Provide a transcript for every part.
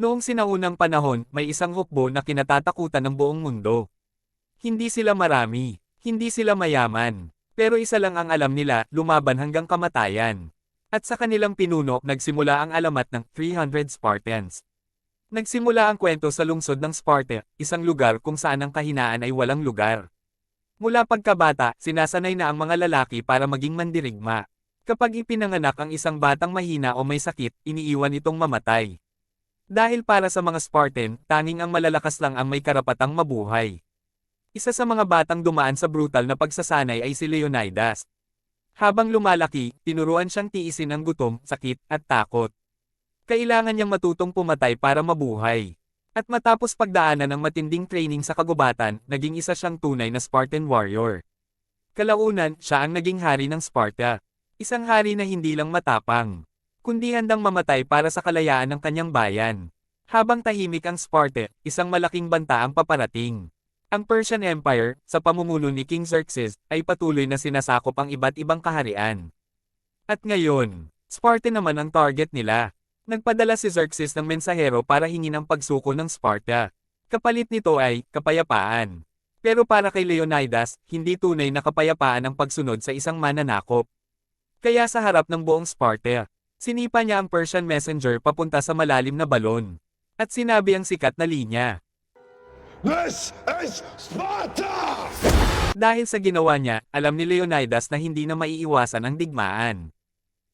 Noong sinaunang panahon, may isang hukbo na kinatatakutan ng buong mundo. Hindi sila marami, hindi sila mayaman, pero isa lang ang alam nila, lumaban hanggang kamatayan. At sa kanilang pinuno, nagsimula ang alamat ng 300 Spartans. Nagsimula ang kwento sa lungsod ng Sparta, isang lugar kung saan ang kahinaan ay walang lugar. Mula pagkabata, sinasanay na ang mga lalaki para maging mandirigma. Kapag ipinanganak ang isang batang mahina o may sakit, iniiwan itong mamatay. Dahil para sa mga Spartan, tanging ang malalakas lang ang may karapatang mabuhay. Isa sa mga batang dumaan sa brutal na pagsasanay ay si Leonidas. Habang lumalaki, tinuruan siyang tiisin ang gutom, sakit, at takot. Kailangan niyang matutong pumatay para mabuhay. At matapos pagdaanan ng matinding training sa kagubatan, naging isa siyang tunay na Spartan warrior. Kalaunan, siya ang naging hari ng Sparta. Isang hari na hindi lang matapang, kundi handang mamatay para sa kalayaan ng kanyang bayan. Habang tahimik ang Sparta, isang malaking banta ang paparating. Ang Persian Empire, sa pamumuno ni King Xerxes, ay patuloy na sinasakop ang iba't ibang kaharian. At ngayon, Sparta naman ang target nila. Nagpadala si Xerxes ng mensahero para hingin ang pagsuko ng Sparta. Kapalit nito ay kapayapaan. Pero para kay Leonidas, hindi tunay na kapayapaan ang pagsunod sa isang mananakop. Kaya sa harap ng buong Sparta, sinipa niya ang Persian messenger papunta sa malalim na balon. At sinabi ang sikat na linya. This is Sparta! Dahil sa ginawa niya, alam ni Leonidas na hindi na maiiwasan ang digmaan.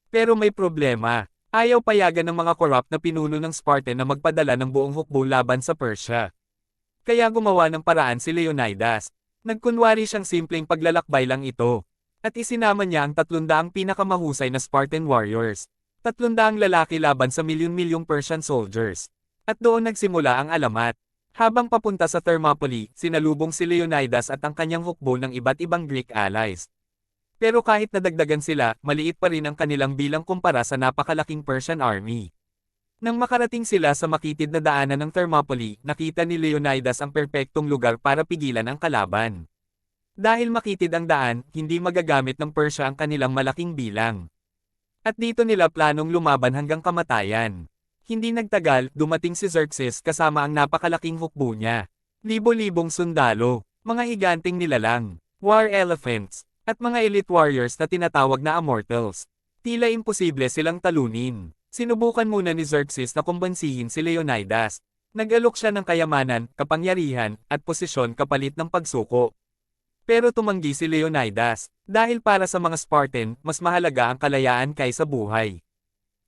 Pero may problema. Ayaw payagan ng mga corrupt na pinuno ng Sparta na magpadala ng buong hukbo laban sa Persia. Kaya gumawa ng paraan si Leonidas. Nagkunwari siyang simpleng paglalakbay lang ito. At isinama niya ang 300 pinakamahusay na Spartan warriors. 300 lalaki laban sa milyon-milyong Persian soldiers. At doon nagsimula ang alamat. Habang papunta sa Thermopylae, sinalubong si Leonidas at ang kanyang hukbo ng iba't ibang Greek allies. Pero kahit nadagdagan sila, maliit pa rin ang kanilang bilang kumpara sa napakalaking Persian army. Nang makarating sila sa makitid na daanan ng Thermopylae, nakita ni Leonidas ang perpektong lugar para pigilan ang kalaban. Dahil makitid ang daan, hindi magagamit ng Persia ang kanilang malaking bilang. At dito nila planong lumaban hanggang kamatayan. Hindi nagtagal, dumating si Xerxes kasama ang napakalaking hukbo niya. Libo-libong sundalo, mga higanteng nilalang, war elephants, at mga elite warriors na tinatawag na immortals. Tila imposible silang talunin. Sinubukan muna ni Xerxes na kumbansihin si Leonidas. Nag-alok siya ng kayamanan, kapangyarihan, at posisyon kapalit ng pagsuko. Pero tumanggi si Leonidas, dahil para sa mga Spartan, mas mahalaga ang kalayaan kaysa buhay.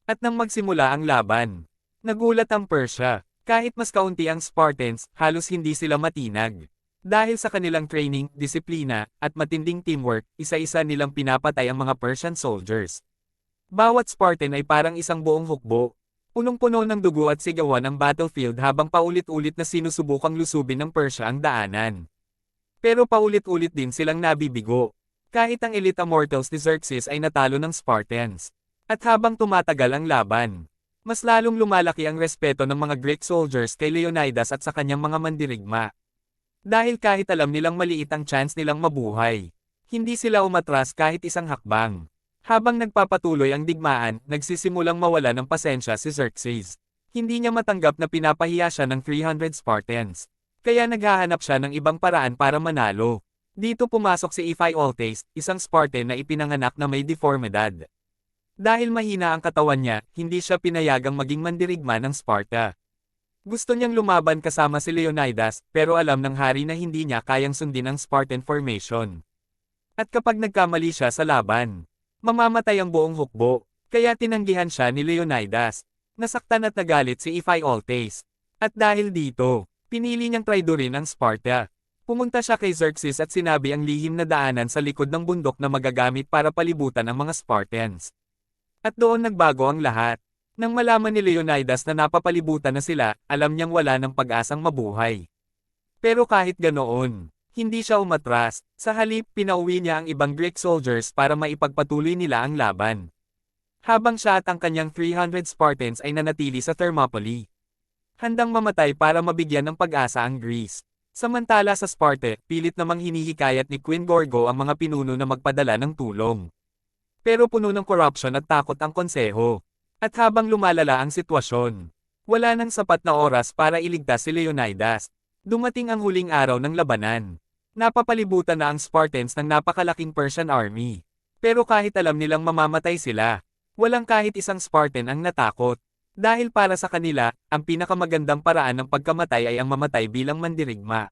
At nang magsimula ang laban, nagulat ang Persia. Kahit mas kaunti ang Spartans, halos hindi sila matinag. Dahil sa kanilang training, disiplina, at matinding teamwork, isa-isa nilang pinapatay ang mga Persian soldiers. Bawat Spartan ay parang isang buong hukbo. Punong-puno ng dugo at sigawan ang battlefield habang paulit-ulit na sinusubukang lusubin ng Persia ang daanan. Pero paulit-ulit din silang nabibigo. Kahit ang elite immortals ni Xerxes ay natalo ng Spartans. At habang tumatagal ang laban, mas lalong lumalaki ang respeto ng mga Greek soldiers kay Leonidas at sa kanyang mga mandirigma. Dahil kahit alam nilang maliit ang chance nilang mabuhay, hindi sila umatras kahit isang hakbang. Habang nagpapatuloy ang digmaan, nagsisimulang mawala ng pasensya si Xerxes. Hindi niya matanggap na pinapahiya siya ng 300 Spartans. Kaya naghahanap siya ng ibang paraan para manalo. Dito pumasok si Ephialtes, isang Spartan na ipinanganak na may deformidad. Dahil mahina ang katawan niya, hindi siya pinayagang maging mandirigma ng Sparta. Gusto niyang lumaban kasama si Leonidas, pero alam ng hari na hindi niya kayang sundin ang Spartan formation. At kapag nagkamali siya sa laban, mamamatay ang buong hukbo, kaya tinanggihan siya ni Leonidas. Nasaktan at nagalit si Ephialtes. At dahil dito, pinili niyang traidorin ang Sparta. Pumunta siya kay Xerxes at sinabi ang lihim na daanan sa likod ng bundok na magagamit para palibutan ang mga Spartans. At doon nagbago ang lahat. Nang malaman ni Leonidas na napapalibutan na sila, alam niyang wala ng pag-asang mabuhay. Pero kahit ganoon, hindi siya umatras. Sa halip, pinauwi niya ang ibang Greek soldiers para maipagpatuloy nila ang laban. Habang siya at ang kanyang 300 Spartans ay nanatili sa Thermopylae. Handang mamatay para mabigyan ng pag-asa ang Greece. Samantala sa Sparta, pilit namang hinihikayat ni Queen Gorgo ang mga pinuno na magpadala ng tulong. Pero puno ng corruption at takot ang konseho. At habang lumalala ang sitwasyon, Wala nang sapat na oras para iligtas si Leonidas. Dumating ang huling araw ng labanan. Napapalibutan na ang Spartans ng napakalaking Persian army. Pero kahit alam nilang mamamatay sila, walang kahit isang Spartan ang natakot. Dahil para sa kanila, ang pinakamagandang paraan ng pagkamatay ay ang mamatay bilang mandirigma.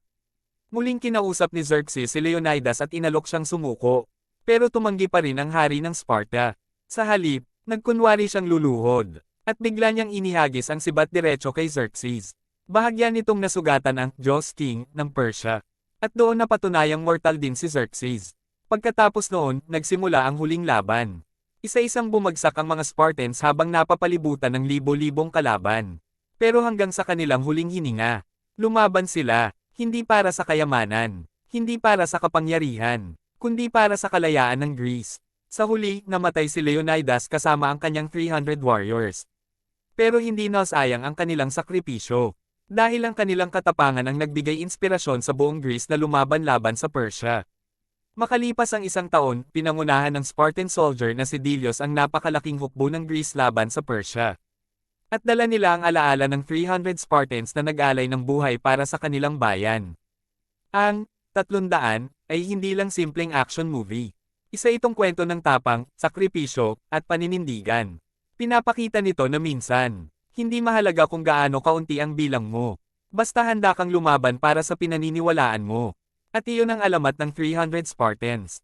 Muling kinausap ni Xerxes si Leonidas at inalok siyang sumuko. Pero tumanggi pa rin ang hari ng Sparta. Sa halip, nagkunwari siyang luluhod. At bigla niyang inihagis ang sibat diretso kay Xerxes. Bahagya nitong nasugatan ang Diyos King ng Persia. At doon napatunayang mortal din si Xerxes. Pagkatapos noon, nagsimula ang huling laban. Isa-isang bumagsak ang mga Spartans habang napapalibutan ng libo-libong kalaban. Pero hanggang sa kanilang huling hininga, lumaban sila, hindi para sa kayamanan, hindi para sa kapangyarihan, kundi para sa kalayaan ng Greece. Sa huli, namatay si Leonidas kasama ang kanyang 300 warriors. Pero hindi nasayang ang kanilang sakripisyo. Dahil ang kanilang katapangan ang nagbigay inspirasyon sa buong Greece na lumaban laban sa Persia. Makalipas ang isang taon, pinangunahan ng Spartan soldier na si Dilios ang napakalaking hukbo ng Greece laban sa Persia. At dala nila ang alaala ng 300 Spartans na nag-alay ng buhay para sa kanilang bayan. Ang 300 ay hindi lang simpleng action movie. Isa itong kwento ng tapang, sakripisyo, at paninindigan. Pinapakita nito na minsan, hindi mahalaga kung gaano kaunti ang bilang mo. Basta handa kang lumaban para sa pinaniniwalaan mo. At iyon ang alamat ng 300 Spartans.